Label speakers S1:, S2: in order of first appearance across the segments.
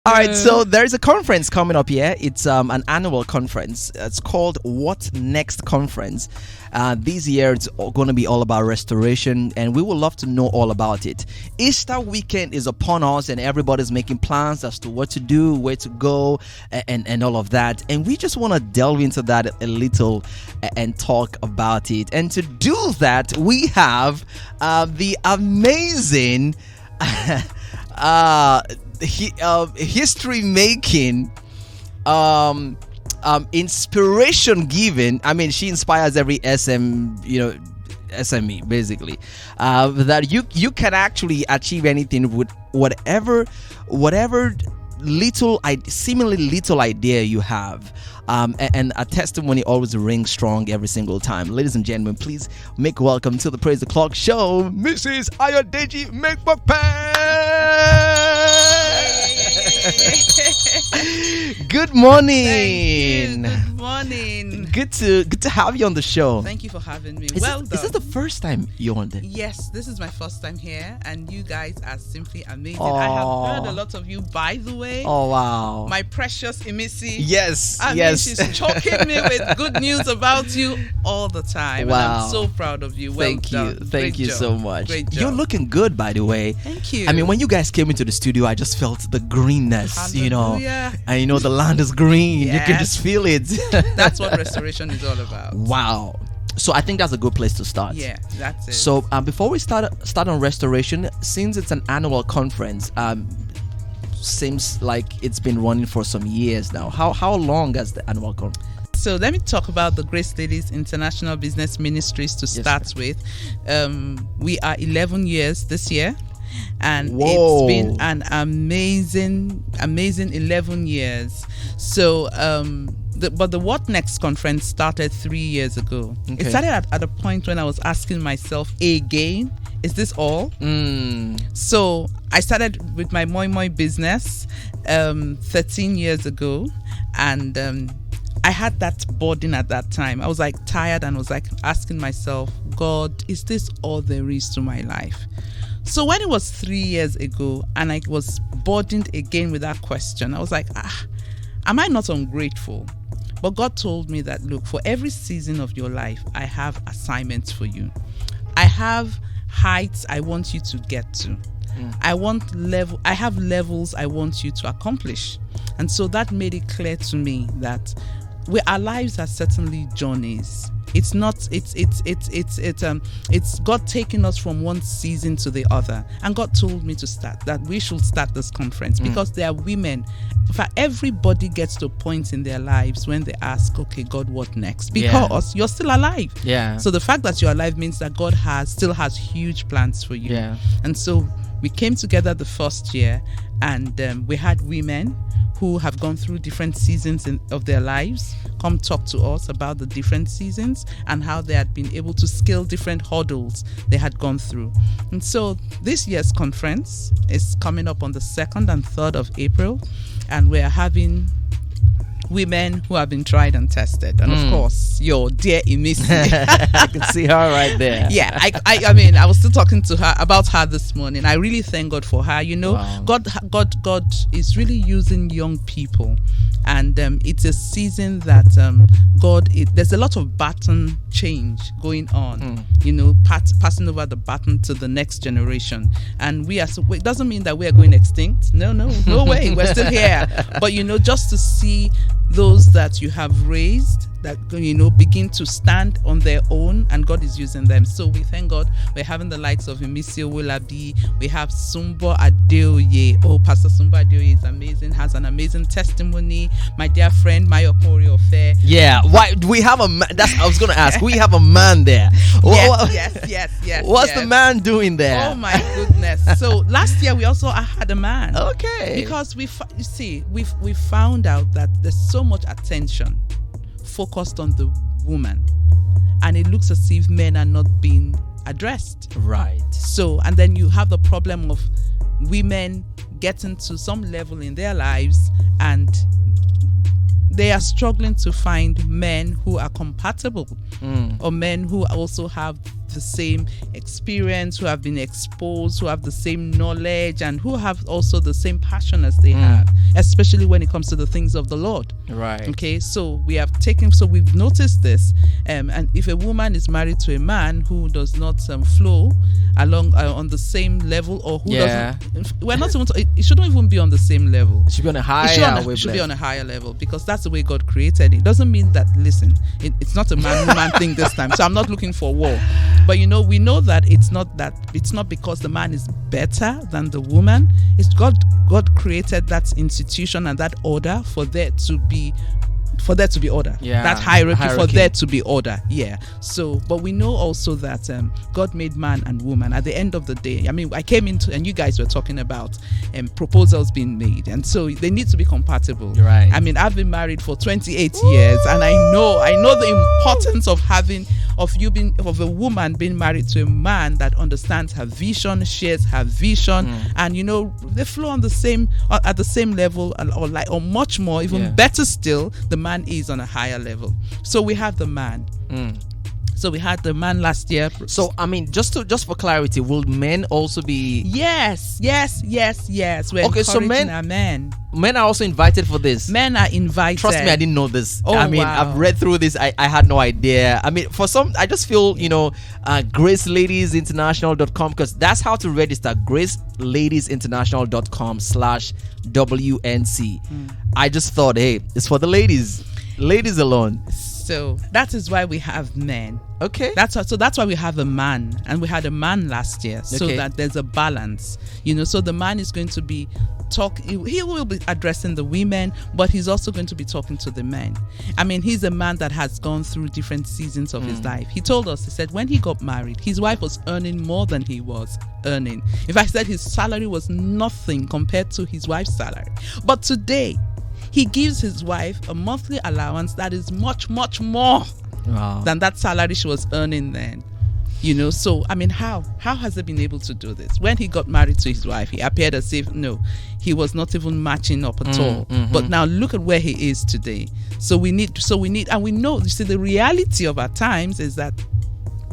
S1: All right, so there's a conference coming up here. It's an annual conference. It's called What Next Conference. This year, it's going to be all about restoration, and we would love to know all about it. Easter weekend is upon us, and everybody's making plans as to what to do, where to go, and all of that. And we just want to delve into that a little and talk about it. And to do that, we have the amazing history making, inspiration giving. I mean, she inspires every SME basically, that you can actually achieve anything with whatever seemingly little idea you have. And a testimony always rings strong every single time. Ladies and gentlemen, please make welcome to the Praise the Clock show, Mrs. Ayodeji Megbope. Good morning.
S2: Good morning.
S1: Good to have you on the show.
S2: Thank you for having me.
S1: Is this the first time you're on there?
S2: Yes, this is my first time here, and you guys are simply amazing. I have heard a lot of you, by the way.
S1: Oh wow,
S2: my precious Emisi.
S1: Yes,
S2: she's choking me with good news about you all the time.
S1: Wow,
S2: and I'm so proud of you.
S1: Thank you so much.
S2: Great job.
S1: You're looking good, by the way.
S2: Thank you.
S1: I mean, when you guys came into the studio, I just felt the greenness.
S2: Hallelujah.
S1: And the land is green.
S2: Yes.
S1: You can just feel it.
S2: That's what restoration is all about.
S1: Wow. So I think that's a good place to start.
S2: Yeah, that's it.
S1: So before we start on restoration, since it's an annual conference, seems like it's been running for some years now. How long has the annual conference?
S2: So let me talk about the Grace Ladies International Business Ministries to start with. We are 11 years this year. And It's been an amazing 11 years. So but the What Next conference started 3 years ago. Okay. It started at a point when I was asking myself again, is this all? So I started with my Moi Moi business 13 years ago, and I had that burden at that time. I was like tired and was like asking myself, God, is this all there is to my life? So when it was 3 years ago and I was burdened again with that question, I was like, am I not ungrateful? But God told me that, look, for every season of your life, I have assignments for you. I have heights I want you to get to. I have levels I want you to accomplish. And so that made it clear to me that our lives are certainly journeys. It's God taking us from one season to the other. And God told me that we should start this conference because there are women. In fact, everybody gets to a point in their lives when they ask, okay, God, what next? Because you're still alive. Yeah. So the fact that you're alive means that God still has huge plans for you. Yeah. And so we came together the first year, and we had women who have gone through different seasons of their lives come talk to us about the different seasons and how they had been able to scale different hurdles they had gone through. And so this year's conference is coming up on the 2nd and 3rd of April, and we're having women who have been tried and tested, and of course your dear Emisi.
S1: I can see her right there.
S2: Yeah, I mean, I was still talking to her about her this morning. I really thank God for her. Wow. God is really using young people, and it's a season that there's a lot of baton change going on. Passing over the baton to the next generation, and it doesn't mean that we are going extinct. No way. We're still here. But just to see those that you have raised that begin to stand on their own, and God is using them. So we thank God. We're having the likes of Emisi Owolabi. We have Sumbo Adeoye. Oh, Pastor Sumbo Adeoye is amazing, has an amazing testimony. My dear friend Mayokori Ofe.
S1: Yeah, why we have a man? That's I was going to ask. We have a man there.
S2: Yes.
S1: What's the man doing there?
S2: Oh my goodness. So last year we also had a man.
S1: Okay.
S2: Because we found out that there's so much attention focused on the woman, and it looks as if men are not being addressed.
S1: Right.
S2: So, and then you have the problem of women getting to some level in their lives, and they are struggling to find men who are compatible, or men who also have the same experience, who have been exposed, who have the same knowledge, and who have also the same passion as they have. especially when it comes to the things of the Lord.
S1: Right.
S2: Okay, so we've noticed this, and if a woman is married to a man who does not flow along on the same level, or who doesn't, we're not even. It shouldn't even be on the same level.
S1: It should be on a higher.
S2: It should be on a higher level, because that's the way God created it. Doesn't mean that. Listen, it's not a man-woman thing this time. So I'm not looking for war, but we know that it's not because the man is better than the woman. It's God created that institution and that order for there to be order.
S1: Yeah,
S2: that hierarchy for there to be order. Yeah. So, but we know also that God made man and woman. At the end of the day, I mean, I came into, and you guys were talking about proposals being made, and so they need to be compatible.
S1: Right.
S2: I mean, I've been married for 28 years, and I know the importance of of a woman being married to a man that understands her vision, shares her vision, and they flow on the same at the same level, or much more, even better still. The man is on a higher level. So we have the man. So we had the man last year.
S1: So I mean, just for clarity, will men also be?
S2: Yes. We're
S1: okay. So men are also invited for this.
S2: Men are invited.
S1: Trust me, I didn't know this.
S2: Oh,
S1: I mean,
S2: wow.
S1: I've read through this. I had no idea. I mean, for some, I just feel GraceLadiesInternational.com, because that's how to register. GraceLadiesInternational.com/WNC. I just thought, hey, it's for the ladies alone.
S2: So that is why we have men.
S1: Okay.
S2: That's why we have a man, and we had a man last year, so that there's a balance. So the man is going to be he will be addressing the women, but he's also going to be talking to the men. I mean, he's a man that has gone through different seasons of his life. He told us, he said when he got married, his wife was earning more than he was earning. In fact, he said his salary was nothing compared to his wife's salary. But today, he gives his wife a monthly allowance that is much, much more than that salary she was earning then. So I mean, how has he been able to do this? When he got married to his wife, he appeared as if he was not even matching up at all. But now look at where he is today. So we need, and we know. You see, the reality of our times is that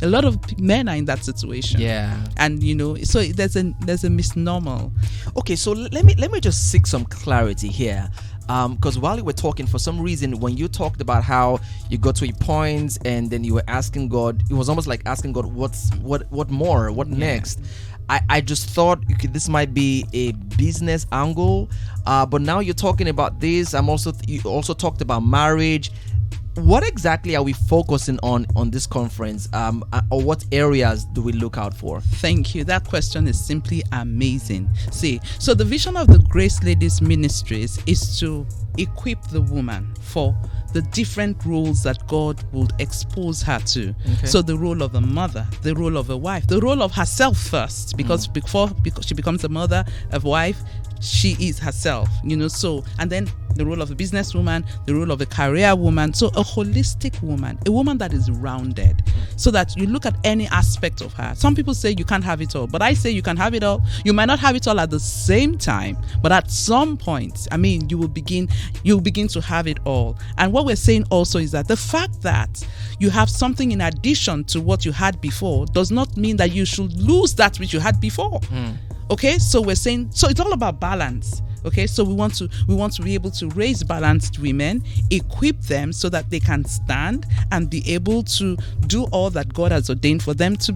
S2: a lot of men are in that situation.
S1: Yeah.
S2: And so there's a misnomer.
S1: Okay, so let me just seek some clarity here. Because while you were talking, for some reason, when you talked about how you got to a point and then you were asking God, it was almost like asking God, what more? What next? I just thought this might be a business angle, but now you're talking about this. You also talked about marriage. What exactly are we focusing on this conference, or what areas do we look out for?
S2: Thank you. That question is simply amazing. See, so the vision of the Grace Ladies Ministries is to equip the woman for the different roles that God would expose her to. Okay. So the role of a mother, the role of a wife, the role of herself first, because because she becomes a mother, a wife, she is herself, so, and then the role of a businesswoman, the role of a career woman, so a holistic woman, a woman that is rounded, so that you look at any aspect of her. Some people say you can't have it all, but I say you can have it all. You might not have it all at the same time, but at some point, I mean, you'll begin to have it all. And what we're saying also is that the fact that you have something in addition to what you had before does not mean that you should lose that which you had before. Okay, so we're saying, so it's all about balance. Okay, so we want to be able to raise balanced women, equip them so that they can stand and be able to do all that God has ordained for them to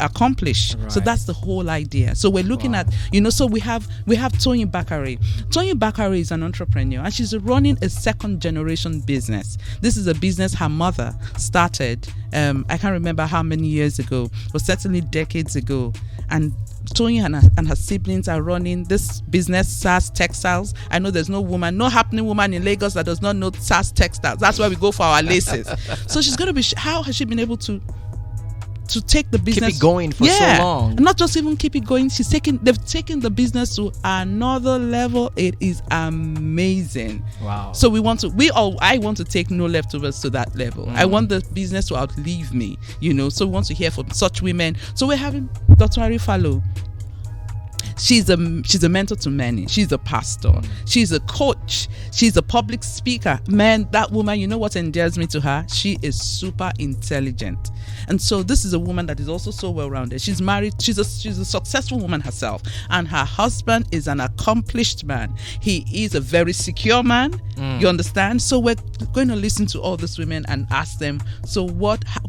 S2: accomplish. Right. So that's the whole idea. So we're looking at, so we have Toyin Bakare. Toyin Bakare is an entrepreneur, and she's running a second generation business. This is a business her mother started. I can't remember how many years ago, but certainly decades ago. And Toyin and her siblings are running this business, SAS Textiles. I know there's no happening woman in Lagos that does not know SAS Textiles. That's why we go for our laces. So she's going to be, how has she been able to take the business,
S1: keep it going for so long?
S2: Not just even keep it going. They've taken the business to another level. It is amazing.
S1: Wow.
S2: So I want to take NoLeftOvers to that level. I want the business to outlive me, so we want to hear from such women. So we're having Dr. Arifalo. She's a mentor to many. She's a pastor. She's a coach. She's a public speaker. Man, that woman, what endears me to her? She is super intelligent. And so this is a woman that is also so well-rounded. She's married. She's a successful woman herself, and her husband is an accomplished man. He is a very secure man. You understand? So we're going to listen to all these women and ask them, so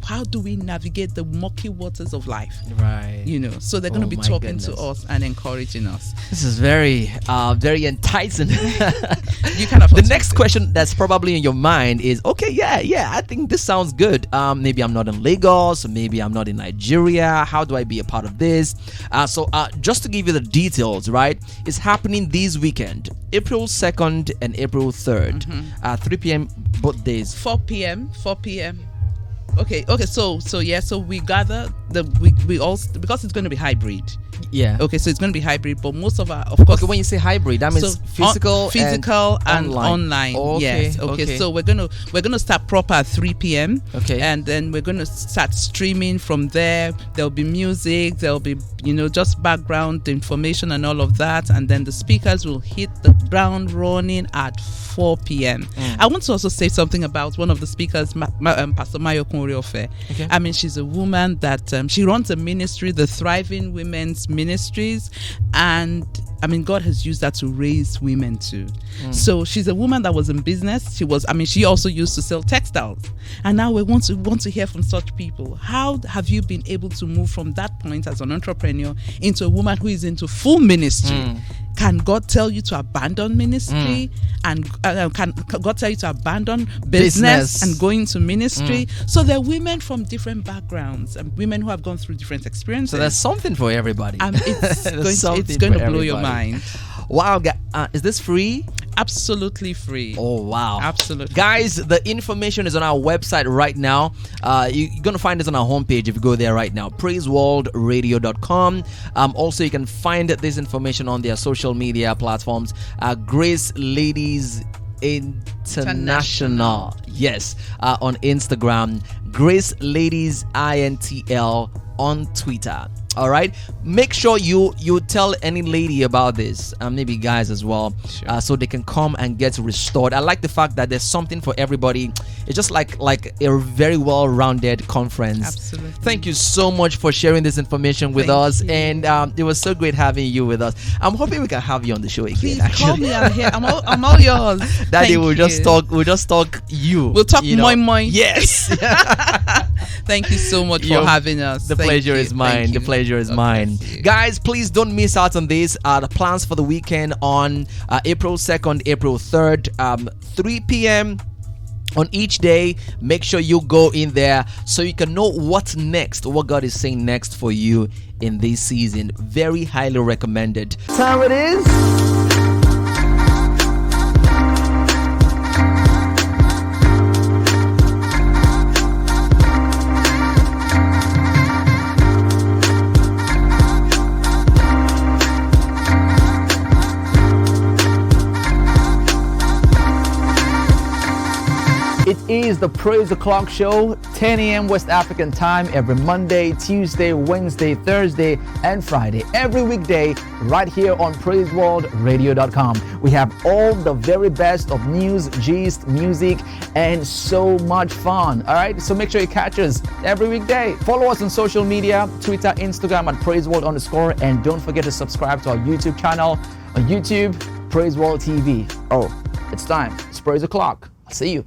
S2: how do we navigate the murky waters of life?
S1: Right.
S2: So they're going to be talking to us and encouraging us.
S1: This is very enticing.
S2: You kind of
S1: the next question that's probably in your mind is, okay, yeah, I think this sounds good. Maybe I'm not in Lagos, or maybe I'm not in Nigeria. How do I be a part of this? So just to give you the details, right? It's happening this weekend, April 2nd and April 3rd, 3 p.m. both days.
S2: 4 p.m. Okay. So we gather we all, because it's going to be hybrid.
S1: Yeah.
S2: Okay, so it's going to be hybrid, but most of our, of course.
S1: Okay, when you say hybrid, that means physical
S2: and online.
S1: Okay,
S2: yes. Okay. So we're gonna start proper at 3 p.m.
S1: Okay.
S2: And then we're gonna start streaming from there. There'll be music. There'll be just background information and all of that. And then the speakers will hit the ground running at 4 p.m. I want to also say something about one of the speakers, Pastor Mayo Kunriofe.
S1: Okay.
S2: I mean, she's a woman that she runs a ministry, the Thriving Women's Ministries, and I mean, God has used that to raise women too. So she's a woman that was in business. She also used to sell textiles, and now we want to hear from such people. How have you been able to move from that point as an entrepreneur into a woman who is into full ministry? Can God tell you to abandon ministry? And can God tell you to abandon business and go into ministry? So there are women from different backgrounds and women who have gone through different experiences.
S1: So there's something for everybody.
S2: It's going to blow your mind.
S1: Wow, is this free?
S2: Absolutely free.
S1: Oh, wow.
S2: Absolutely.
S1: Guys, the information is on our website right now. You're going to find this on our homepage if you go there right now, praiseworldradio.com. Also, you can find this information on their social media platforms, Grace Ladies International. Yes, on Instagram, Grace Ladies INTL on Twitter. All right, make sure you tell any lady about this, maybe guys as well,
S2: sure.
S1: So they can come and get restored. I like the fact that there's something for everybody. It's just like a very well-rounded conference.
S2: Absolutely.
S1: Thank you so much for sharing this information with us, and it was so great having you with us. I'm hoping we can have you on the show again.
S2: Please
S1: actually.
S2: call me. I'm here. I'm all yours.
S1: Daddy, we'll just talk you.
S2: We'll talk moi moi.
S1: Yes.
S2: Thank you so much for having us.
S1: The pleasure is mine. The pleasure is mine. Guys, please don't miss out on this. The plans for the weekend on April 2nd, April 3rd, 3 p.m. on each day. Make sure you go in there so you can know what's next, what God is saying next for you in this season. Very highly recommended. Time it is. It is the Praise the Clock Show, 10 a.m. West African time, every Monday, Tuesday, Wednesday, Thursday, and Friday. Every weekday, right here on PraiseworldRadio.com. We have all the very best of news, gist, music, and so much fun. All right, so make sure you catch us every weekday. Follow us on social media, Twitter, Instagram at PraiseWorld_, and don't forget to subscribe to our YouTube channel on YouTube, Praiseworld TV. Oh, it's time. It's Praise the Clock. I'll see you.